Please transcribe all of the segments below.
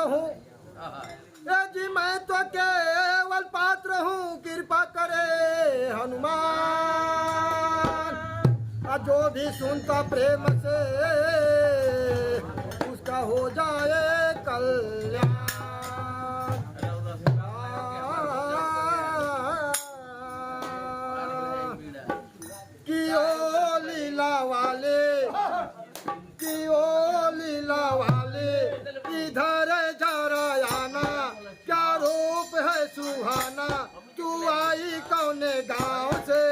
हूँ। ए जी मैं तो केवल पात्र हूँ, कृपा करे हनुमान। जो भी सुनता प्रेम से उसका हो जाए कल्याण। कियो लीला वाले, कियो लीला वाले, इधर जरा आना, क्या रूप है सुहाना। तू आई कौने गाँव से,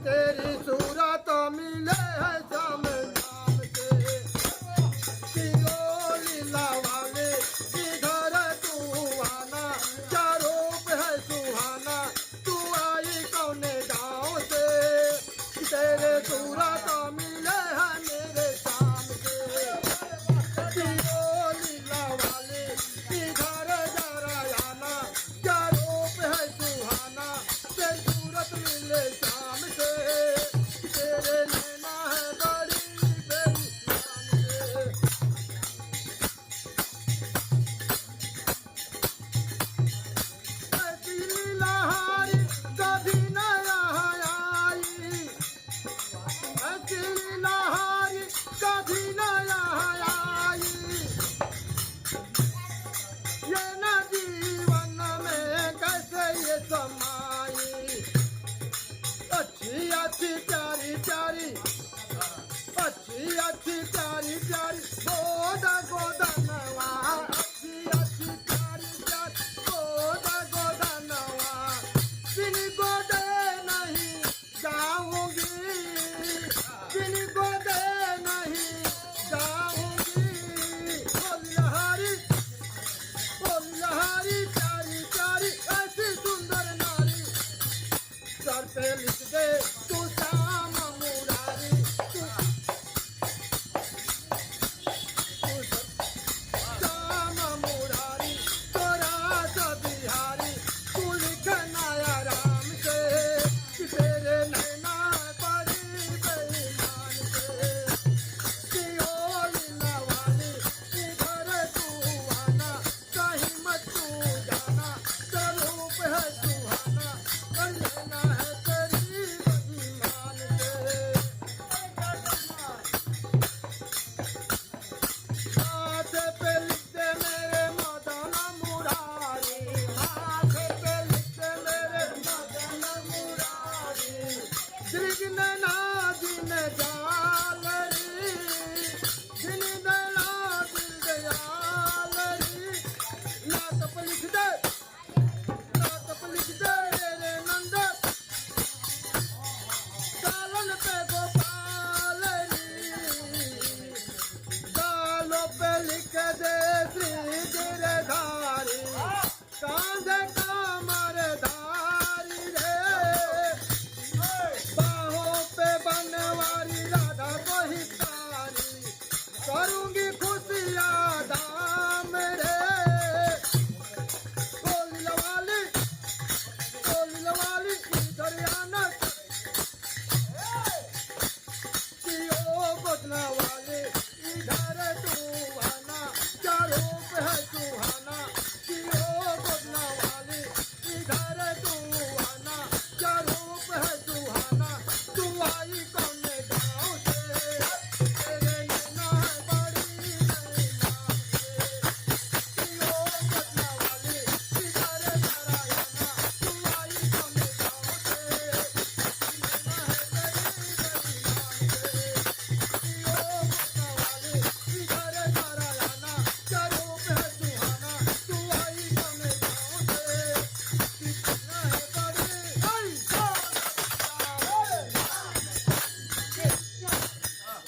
तेरी सूरत मिले है श्याम नाम से। कियो लीला वाले, इधर तू आना, क्या रूप है सुहाना। तू आई कौने गाँव से, तेरे सूरत मिले है मेरे श्याम से। कियो लीला वाले, इधर जरा आना, क्या रूप है सुहाना। तेरी सूरत मिले श्याम से, तेरे नैना है बड़ी बेईमान से। ऐसी लीलाहारी कभी न यहाँ आई, ऐसी लीलाहारी कभी न यहाँ आई। ये न जीवन में कैसे ये समाई। अच्छी अच्छी प्यारी प्यारी, अच्छी अच्छी प्यारी प्यारी गोदा गोदा नवा। अच्छी अच्छी प्यारी प्यारी गोदा गोदा नवा। बिन गोदे नहीं जाऊंगी, बिन गोदे नहीं जाऊंगी। बोलिहारी, बोलिहारी प्यारी प्यारी ऐसी सुंदर नारी। सर पे लिख दे तू श्याम मुरारी। तू श्याम मुरारी, तोरा सा बिहारी। तू लिखना या राम से, कि तेरे नैना बड़ी बेईमान से। कियो लीला वाली, इधर तू आना, कहीं मत तू जाना। तेरा रूप है सुहाना, कर लेना है तेरी बेईमान से। माथे पे लिख दे मेरे मदन मुरारी, माथे पे लिख दे मेरे मदन मुरारी। दृग नैना दिन जा